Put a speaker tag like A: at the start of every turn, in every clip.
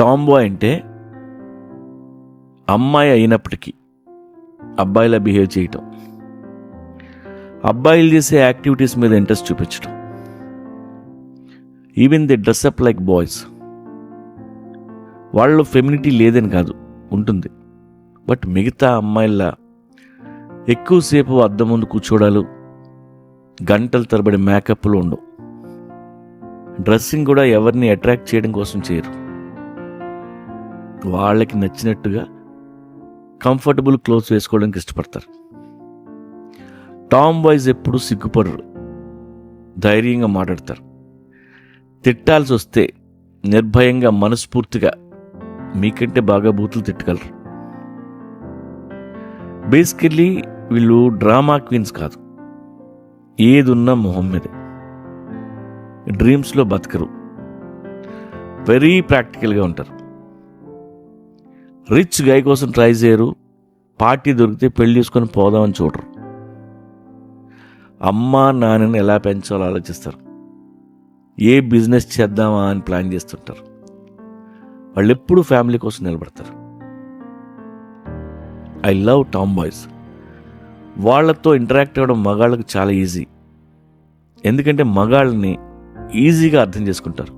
A: Tom bye అంటే అమ్మాయి అయినప్పటికీ అబ్బాయిలా బిహేవ్ చేయటం, అబ్బాయిలు చేసే యాక్టివిటీస్ మీద ఇంట్రెస్ట్ చూపించడం, even they dress up like boys. వాళ్ళు ఫెమినిటీ లేదని కాదు, ఉంటుంది. బట్ మిగతా అమ్మాయిల్లా ఎక్కువసేపు అద్దం ముందు కూర్చోడాలు, గంటల తరబడి మేకప్లు ఉండవు. డ్రెస్సింగ్ కూడా ఎవరిని అట్రాక్ట్ చేయడం కోసం చేయరు. వాళ్ళకి నచ్చినట్టుగా కంఫర్టబుల్ క్లోత్స్ వేసుకోవడానికి ఇష్టపడతారు. టామ్ బాయ్స్ ఎప్పుడు సిగ్గుపడరు, ధైర్యంగా మాట్లాడతారు. తిట్టాల్సి వస్తే నిర్భయంగా మనస్ఫూర్తిగా మీకంటే బాగా బూతులు తిట్టగలరు. బేసికల్లీ వీళ్ళు డ్రామా క్వీన్స్ కాదు, ఏదున్నా మొహం మీదే. డ్రీమ్స్లో బతకరు, వెరీ ప్రాక్టికల్గా ఉంటారు. రిచ్ గై కోసం ట్రై చేయరు, పార్టీ దొరికితే పెళ్లి చేసుకొని పోదామని చూడరు. అమ్మా నాన్నని ఎలా పెంచాలో ఆలోచిస్తారు, ఏ బిజినెస్ చేద్దామా అని ప్లాన్ చేస్తుంటారు. వాళ్ళు ఎప్పుడూ ఫ్యామిలీ కోసం నిలబడతారు. I love Tom boys. వాళ్ళతో ఇంటరాక్ట్ అవ్వడం మగాళ్ళకు చాలా ఈజీ, ఎందుకంటే మగాళ్ళని ఈజీగా అర్థం చేసుకుంటారు.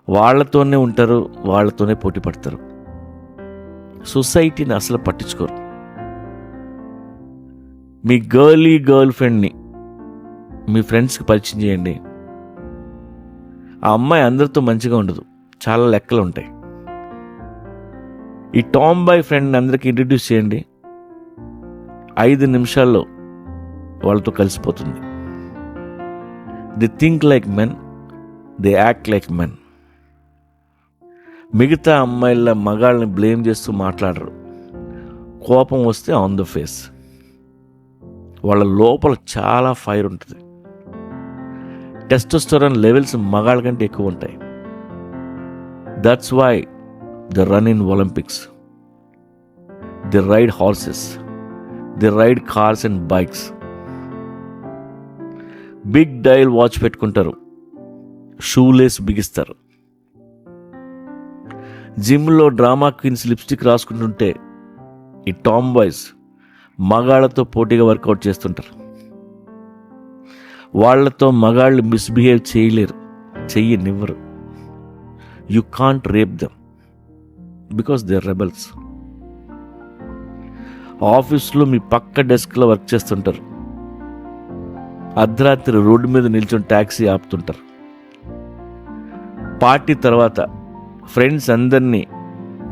A: వాళ్ళతోనే ఉంటారు, వాళ్ళతోనే పోటీ పడతారు. సొసైటీని అసలు పట్టించుకోరు. మీ గర్ల్ ఫ్రెండ్ని మీ ఫ్రెండ్స్కి పరిచయం చేయండి, ఆ అమ్మాయి అందరితో మంచిగా ఉండదు, చాలా లెక్కలు ఉంటాయి. ఈ టామ్ బాయ్ ఫ్రెండ్ని అందరికీ ఇంట్రడ్యూస్ చేయండి, 5 నిమిషాల్లో వాళ్ళతో కలిసిపోతుంది. The think like men, they act like men. మిగతా అమ్మాయిల మగాళ్ళని బ్లేమ్ చేస్తూ మాట్లాడరు. కోపం వస్తే ఆన్ ద ఫేస్. వాళ్ళ లోపల చాలా ఫైర్ ఉంటుంది. టెస్టోస్టెరాన్ లెవెల్స్ మగాళ్ళ కంటే ఎక్కువ ఉంటాయి. That's why they run in Olympics, they ride horses, they ride cars and bikes. Big dial watch పెట్టుకుంటారు, షూలేస్ బిగిస్తారు. జిమ్లో డ్రామా క్వీన్స్ లిప్స్టిక్ రాసుకుంటుంటే ఈ టామ్ బాయ్స్ మగాళ్ళతో పోటీగా వర్కౌట్ చేస్తుంటారు. వాళ్లతో మగాళ్ళు మిస్బిహేవ్ చేయలేరు, చెయ్యనివ్వరు. You can't rape them because they are rebels. ఆఫీస్లో మీ పక్క డెస్క్లో వర్క్ చేస్తుంటారు, అర్ధరాత్రి రోడ్డు మీద నిల్చొని ట్యాక్సీ ఆపుతుంటారు. పార్టీ తర్వాత ఫ్రెండ్స్ అందరినీ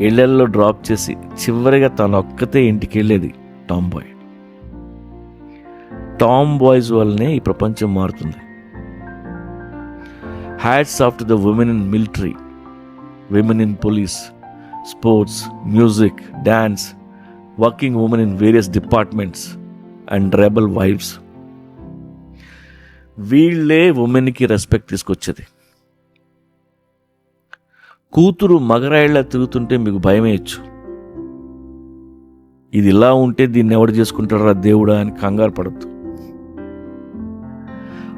A: ఇళ్లల్లో డ్రాప్ చేసి చివరిగా తను ఒక్కతే ఇంటికి వెళ్ళేది టామ్ బాయ్. టామ్ బాయ్స్ వల్లనే ఈ ప్రపంచం మారుతుంది. Hats off to the women in military, women in police, sports, music, dance, working women in various departments and rebel wives. వీళ్ళే ఉమెన్కి రెస్పెక్ట్ తీసుకొచ్చేది. కూతురు మగరాయిళ్ళ తిరుగుతుంటే మీకు భయమేయచ్చు. ఇది ఇలా ఉంటే దీన్ని ఎవడు చేసుకుంటారా దేవుడా అని కంగారు పడద్దు.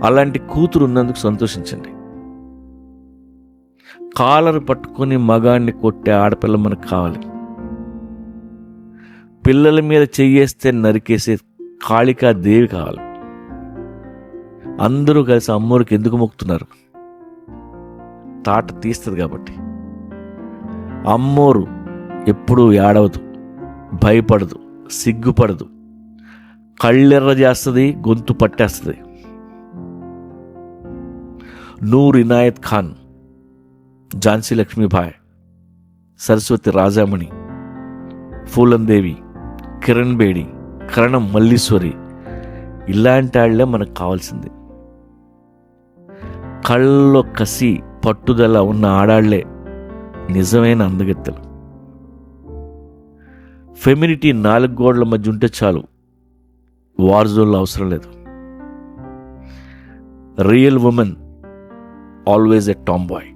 A: అలాంటి కూతురు ఉన్నందుకు సంతోషించండి. కాలరు పట్టుకొని మగాడిని కొట్టే ఆడపిల్ల మనకు కావాలి. పిల్లల మీద చెయ్యేస్తే నరికేసే కాళికా దేవి కావాలి. అందరూ కలిసి అమ్మోరికి ఎందుకు మొక్కుతున్నారు? తాట తీస్తుంది కాబట్టి. అమ్మోరు ఎప్పుడూ ఏడవదు, భయపడదు, సిగ్గుపడదు. కళ్ళెర్ర చేస్తుంది, గొంతు పట్టేస్తుంది. నూర్ ఇనాయత్ ఖాన్, ఝాన్సీ లక్ష్మీబాయ్, సరస్వతి రాజామణి, ఫూలందేవి, కిరణ్ బేడి, కరణం మల్లీశ్వరి, ఇలాంటి వాళ్ళే మనకు కావాల్సింది. కళ్ళలో కసి పట్టుదల ఉన్న ఆడాళ్లే నిజమైన అందగత్తెలు. ఫెమినిటీ 4 గోడల మధ్య ఉంటే చాలు, వార్ జోన్లో అవసరం లేదు. Real women always a Tom bye.